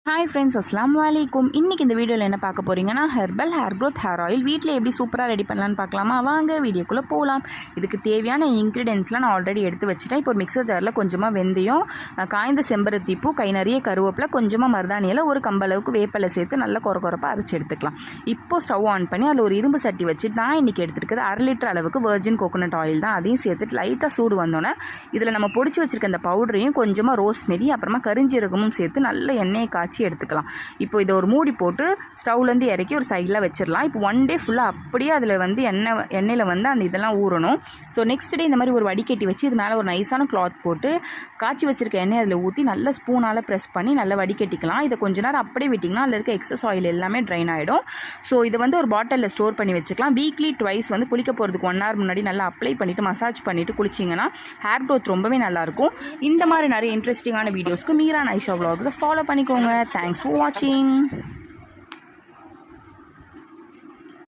Hi friends, அஸ்ஸலாமு அலைக்கும். இன்றைக்கி இந்த வீடியோவில் என்ன பார்க்க போகிறீங்கன்னா, herbal hair growth hair oil வீட்டில் எப்படி சூப்பராக ரெடி பண்ணலான்னு பார்க்கலாமா? வாங்க வீடியோக்குள்ளே போகலாம். இதுக்கு தேவையான இன்க்ரீடியன்ஸ்லாம் நான் ஆல்ரெடி எடுத்து வச்சுட்டேன். இப்போ ஒரு மிக்சர் ஜாரில் கொஞ்சமாக வெந்தயம், காய்ந்த செம்பருத்தி பூ, கை நிறைய கருவேப்பிலை, கொஞ்சமாக மருதாணியில் ஒரு கம்பளவுக்கு வேப்பிலை சேர்த்து நல்லா கொரப்பாக அரைச்சி எடுத்துக்கலாம். இப்போது ஸ்டவ் ஆன் பண்ணி அதில் ஒரு இரும்பு சட்டி வச்சுட்டு நான் இன்றைக்கி எடுத்துருக்கிறது 1/2 லிட்டர் அளவுக்கு வெர்ஜின் கோகோனட் ஆயில் தான். அதையும் சேர்த்துட்டு லைட்டாக சூடு வந்தோன்னே இதில் நம்ம பொடிச்சு வச்சுருக்க அந்த பவுடரையும் கொஞ்சமாக ரோஸ்மெரி அப்புறமா கரிஞ்சீரகமும் சேர்த்து நல்ல எண்ணெயை காய்ச்சி எடுத்துக்கலாம். இப்போ இதை ஒரு மூடி போட்டு ஸ்டவ்லேருந்து இறக்கி ஒரு சைடில் வச்சிடலாம். இப்போ 1 டே ஃபுல்லாக அப்படியே அதில் வந்து எண்ணெயில் வந்து அந்த இதெல்லாம் ஊறணும். ஸோ நெக்ஸ்ட் டே இந்த மாதிரி ஒரு வடிகட்டி வச்சு இது மேலே ஒரு நைஸான கிளாத் போட்டு காய்ச்சி வச்சிருக்க எண்ணெய் அதில் ஊற்றி நல்லா ஸ்பூனால் ப்ரெஸ் பண்ணி நல்லா வடிகட்டிக்கலாம். இதை கொஞ்ச நேரம் அப்படியே விட்டிங்கன்னா அதில் இருக்க எக்ஸஸ் ஆயில் எல்லாமே ட்ரைன் ஆகிடும். ஸோ இதை வந்து ஒரு பாட்டிலில் ஸ்டோர் பண்ணி வச்சுக்கலாம். வீக்லி ட்வைஸ் வந்து குளிக்க போகிறதுக்கு 1 hour முன்னாடி நல்லா அப்ளை பண்ணிவிட்டு மசாஜ் பண்ணிவிட்டு குளிச்சிங்கன்னா ஹேர் க்ரோத் ரொம்பவே நல்லாயிருக்கும். இந்த மாதிரி நிறைய இன்ட்ரெஸ்டிங்கான வீடியோஸ்க்கு மீரா நைஷா vlogs ஃபாலோ பண்ணிக்கோங்க. Thanks for watching.